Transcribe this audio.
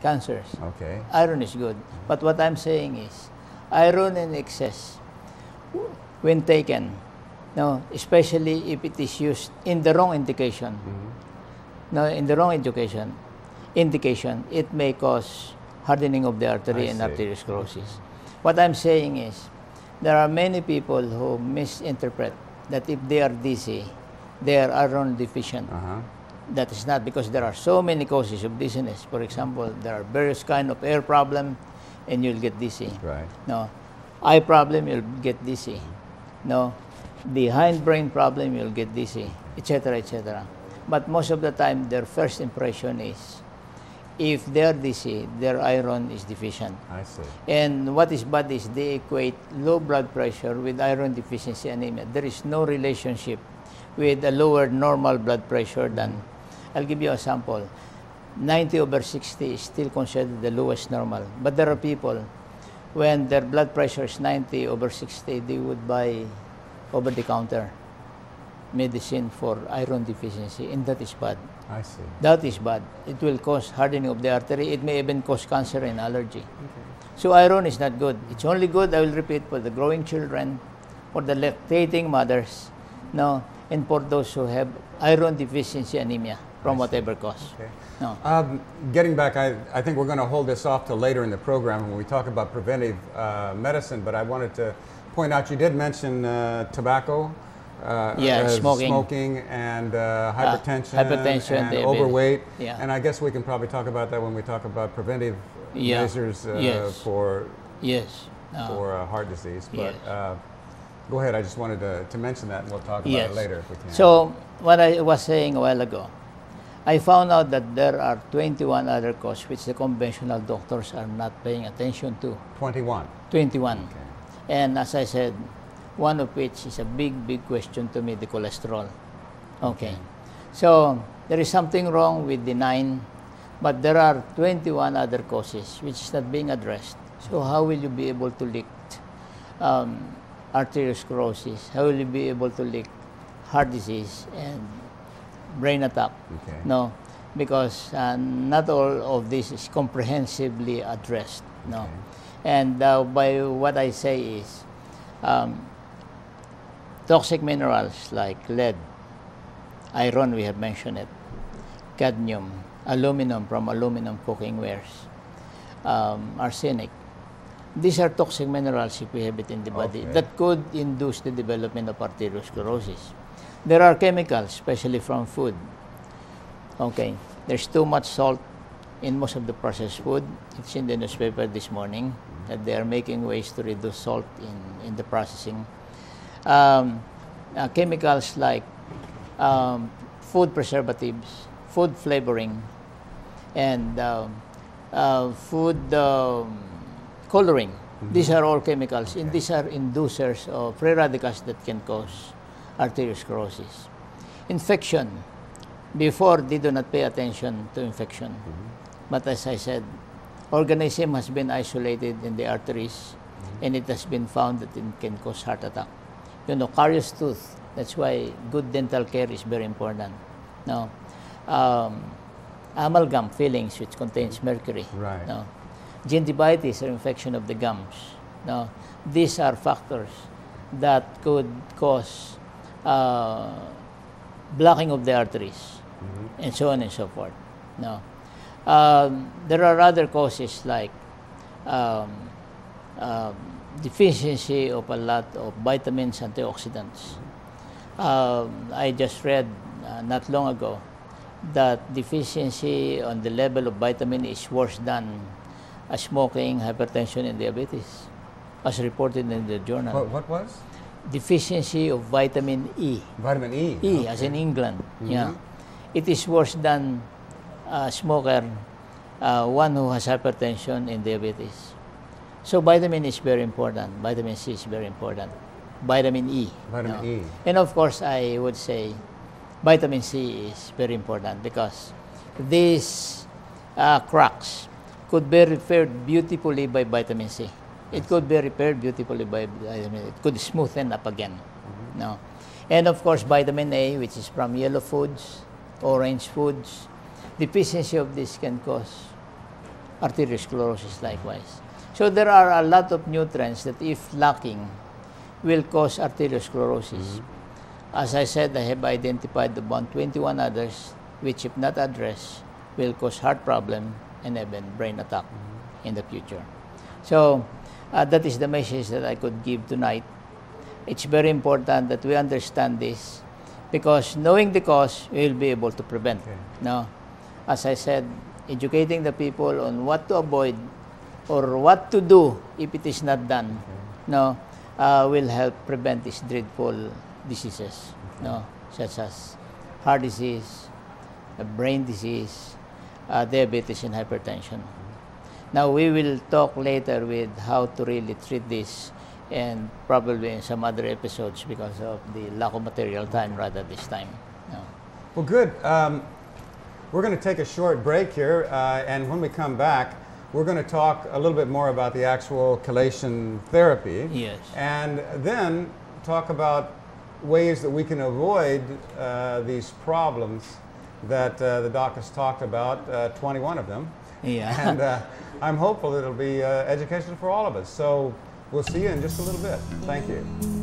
cancers. Okay. Iron is good. But what I'm saying is, iron in excess, when taken, no, especially if it is used in the wrong indication, no, in the wrong indication, it may cause hardening of the artery and arteriosclerosis. What I'm saying is, there are many people who misinterpret that if they are dizzy, they are iron deficient. That is not, because there are so many causes of dizziness. For example, there are various kind of air problem, and you'll get dizzy. Right. No, eye problem, you'll get dizzy. No, the hindbrain problem, you'll get dizzy, etc., etc. But most of the time, their first impression is, if they are dizzy, their iron is deficient. I see. And what is bad is they equate low blood pressure with iron deficiency anemia. There is no relationship with a lower normal blood pressure than, I'll give you a sample. 90/60 is still considered the lowest normal. But there are people, when their blood pressure is 90/60, they would buy over-the-counter medicine for iron deficiency, and that is bad. I see. That is bad. It will cause hardening of the artery. It may even cause cancer and allergy. So iron is not good. It's only good, I will repeat, for the growing children, for the lactating mothers, no, and for those who have iron deficiency anemia from whatever cause. Okay. No. Getting back, I think we're going to hold this off till later in the program when we talk about preventive medicine, but I wanted to point out, you did mention tobacco. Smoking and hypertension and overweight. Yeah. And I guess we can probably talk about that when we talk about preventive measures for heart disease. But go ahead, I just wanted to mention that, and we'll talk about it later if we can. So what I was saying a while ago, I found out that there are 21 other causes which the conventional doctors are not paying attention to. 21? 21. Okay. And as I said, one of which is a big question to me, the cholesterol. Okay. So there is something wrong with the 9, but there are 21 other causes which is not being addressed. So how will you be able to lift arteriosclerosis? How will you be able to lift heart disease and brain attack? Okay. No, because not all of this is comprehensively addressed. No. Okay. And by what I say is, toxic minerals like lead, iron, we have mentioned it, cadmium, aluminum from aluminum cooking wares, arsenic. These are toxic minerals if we have it in the body that could induce the development of arteriosclerosis. There are chemicals, especially from food. Okay, there's too much salt in most of the processed food. It's in the newspaper this morning that they are making ways to reduce salt in the processing. Chemicals like food preservatives, food flavoring, and food coloring. These are all chemicals, and these are inducers of free radicals that can cause arteriosclerosis. Infection. Before, they do not pay attention to infection. But as I said, organism has been isolated in the arteries, and it has been found that it can cause heart attack. You know, carious tooth, that's why good dental care is very important. Now, amalgam fillings, which contains mercury. Right. No. Gingivitis, or infection of the gums. No. These are factors that could cause blocking of the arteries, and so on and so forth. No. There are other causes like deficiency of a lot of vitamins, antioxidants. I just read not long ago that deficiency on the level of vitamin is worse than smoking, hypertension, and diabetes, as reported in the journal. What was? Deficiency of vitamin E. Vitamin E. E, as in England. Yeah. It is worse than a smoker, one who has hypertension and diabetes. So vitamin is very important. Vitamin C is very important. Vitamin E. Vitamin E. And of course, I would say vitamin C is very important because these cracks could be repaired beautifully by vitamin C. It could be repaired beautifully by vitamin C. It could smoothen up again. No. And of course, vitamin A, which is from yellow foods, orange foods. Deficiency of this can cause arteriosclerosis likewise. So there are a lot of nutrients that if lacking will cause arteriosclerosis. As I said, I have identified about 21 others which if not addressed will cause heart problem and even brain attack in the future. So that is the message that I could give tonight. It's very important that we understand this because knowing the cause, we will be able to prevent. Okay. Now, as I said, educating the people on what to avoid or what to do if it is not done, no, will help prevent these dreadful diseases, no, such as heart disease, brain disease, diabetes and hypertension. Now we will talk later with how to really treat this and probably in some other episodes because of the lack of material time rather this time. No. Well, good. We're going to take a short break here, and when we come back, we're going to talk a little bit more about the actual chelation therapy. Yes. And then talk about ways that we can avoid these problems that the doc has talked about, 21 of them. Yeah. And I'm hopeful it'll be educational for all of us. So we'll see you in just a little bit. Thank you.